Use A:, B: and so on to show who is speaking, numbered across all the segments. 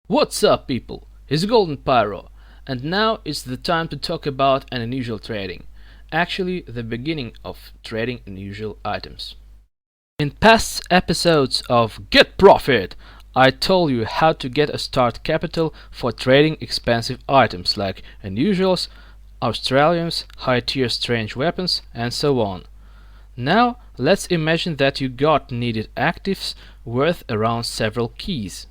A: What's up, people? It's Golden Pyro, and now it's the time to talk about an unusual trading. Actually, the beginning of trading unusual items. In past episodes of Get Profit, I told you how to get a start capital for trading expensive items like unusuals, Australians, high-tier strange weapons, and so on. Now, let's imagine that you got needed actives worth around several keys.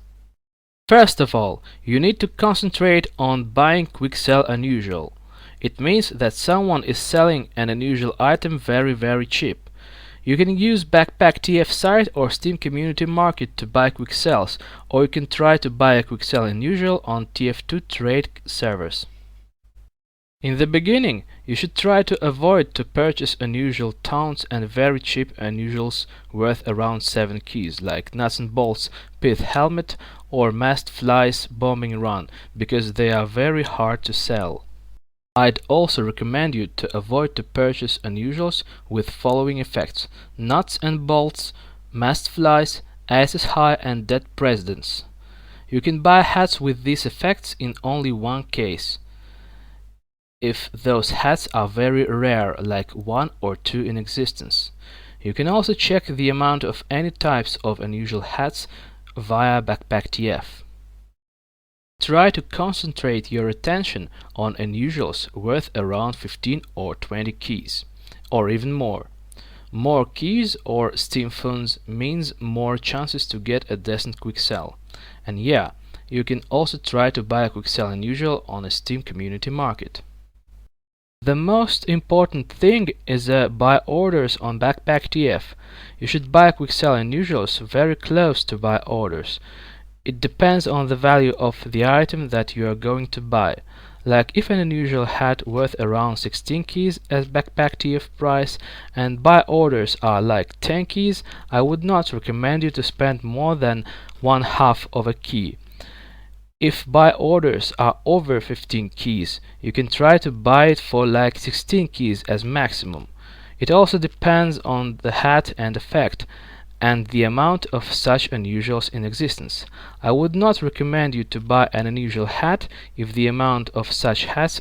A: First of all, you need to concentrate on buying quicksell unusual. It means that someone is selling an unusual item very cheap. You can use Backpack TF site or Steam Community Market to buy quicksells, or you can try to buy a quicksell unusual on TF2 trade servers. In the beginning, you should try to avoid to purchase unusual taunts and very cheap unusuals worth around 7 keys, like Nuts and Bolts Pith Helmet or Masked Flies Bombing Run, because they are very hard to sell. I'd also recommend you to avoid to purchase unusuals with following effects: Nuts and Bolts, Masked Flies, Aces High and Dead Presidents. You can buy hats with these effects in only one case, if those hats are very rare, like 1 or 2 in existence. You can also check the amount of any types of unusual hats via Backpack TF. Try to concentrate your attention on unusuals worth around 15 or 20 keys, or even more. More keys or Steam funds means more chances to get a decent quicksell. And yeah, you can also try to buy a quicksell unusual on a Steam Community Market. The most important thing is buy orders on Backpack TF. You should buy quicksell unusuals very close to buy orders. It depends on the value of the item that you are going to buy. Like if an unusual hat worth around 16 keys as Backpack TF price and buy orders are like 10 keys, I would not recommend you to spend more than 1/2 of a key. If buy orders are over 15 keys, you can try to buy it for like 16 keys as maximum. It also depends on the hat and effect, and the amount of such unusuals in existence. I would not recommend you to buy an unusual hat if the amount of such hats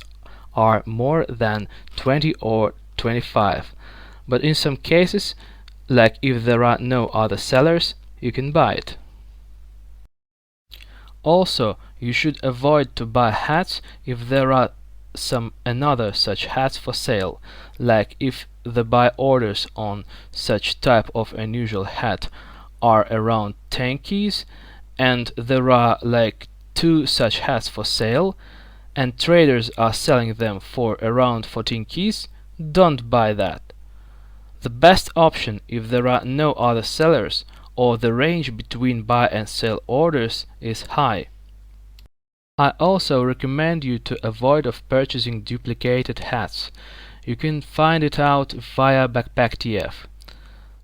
A: are more than 20 or 25, but in some cases, like if there are no other sellers, you can buy it. Also, you should avoid to buy hats if there are some another such hats for sale, like if the buy orders on such type of unusual hat are around 10 keys and there are like 2 such hats for sale and traders are selling them for around 14 keys, don't buy that. The best option, if there are no other sellers or the range between buy and sell orders is high. I also recommend you to avoid of purchasing duplicated hats. You can find it out via Backpack TF.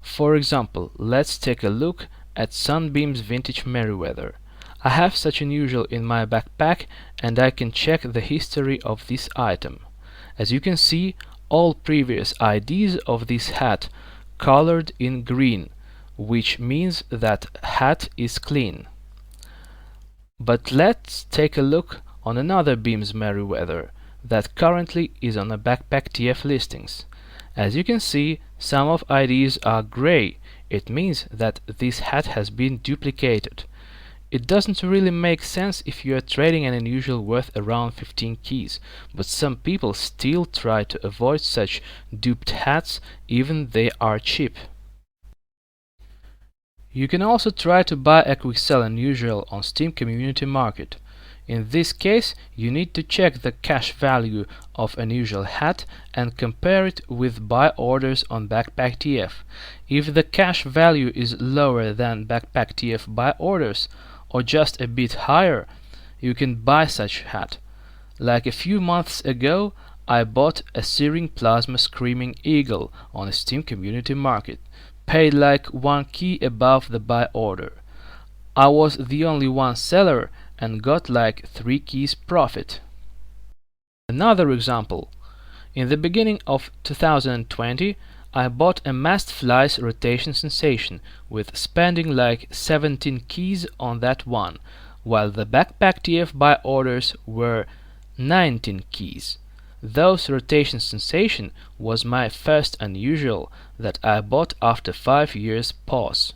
A: For example, let's take a look at Sunbeam's Vintage Merryweather. I have such unusual in my backpack and I can check the history of this item. As you can see, all previous IDs of this hat colored in green, which means that hat is clean. But let's take a look on another Beams Merryweather that currently is on a Backpack TF listings. As you can see, some of IDs are gray. It means that this hat has been duplicated. It doesn't really make sense if you are trading an unusual worth around 15 keys, but some people still try to avoid such duped hats even they are cheap. You can also try to buy a quicksell unusual on Steam Community Market. In this case, you need to check the cash value of unusual hat and compare it with buy orders on Backpack TF. If the cash value is lower than Backpack TF buy orders, or just a bit higher, you can buy such hat. Like a few months ago, I bought a Searing Plasma Screaming Eagle on a Steam Community Market. Paid like 1 key above the buy order. I was the only one seller and got like 3 keys profit. Another example. In the beginning of 2020, I bought a Masked Flies Rotation Sensation with spending like 17 keys on that one, while the backpack TF buy orders were 19 keys. Those rotation sensation was my first unusual that I bought after 5 years pause.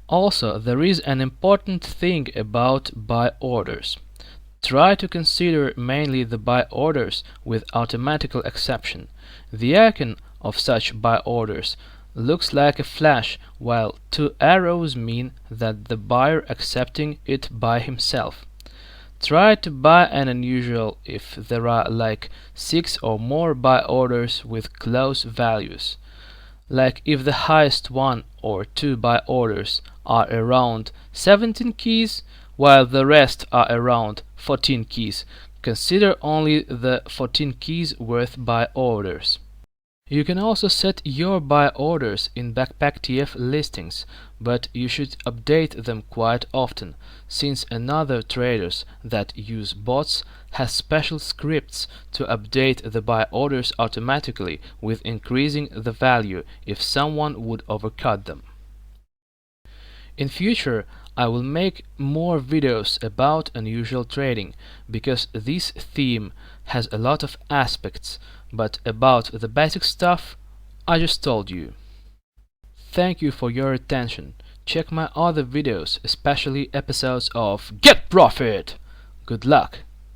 A: Also, there is an important thing about buy orders. Try to consider mainly the buy orders with automatical exception. The icon of such buy orders looks like a flash, while two arrows mean that the buyer accepting it by himself. Try to buy an unusual if there are like 6 or more buy orders with close values. Like if the highest one or two buy orders are around 17 keys, while the rest are around 14 keys. Consider only the 14 keys worth buy orders. You can also set your buy orders in Backpack TF listings, but you should update them quite often, since another traders that use bots has special scripts to update the buy orders automatically with increasing the value if someone would overcut them. In future, I will make more videos about unusual trading, because this theme has a lot of aspects, but about the basic stuff, I just told you. Thank you for your attention. Check my other videos, especially episodes of Get Profit! Good luck!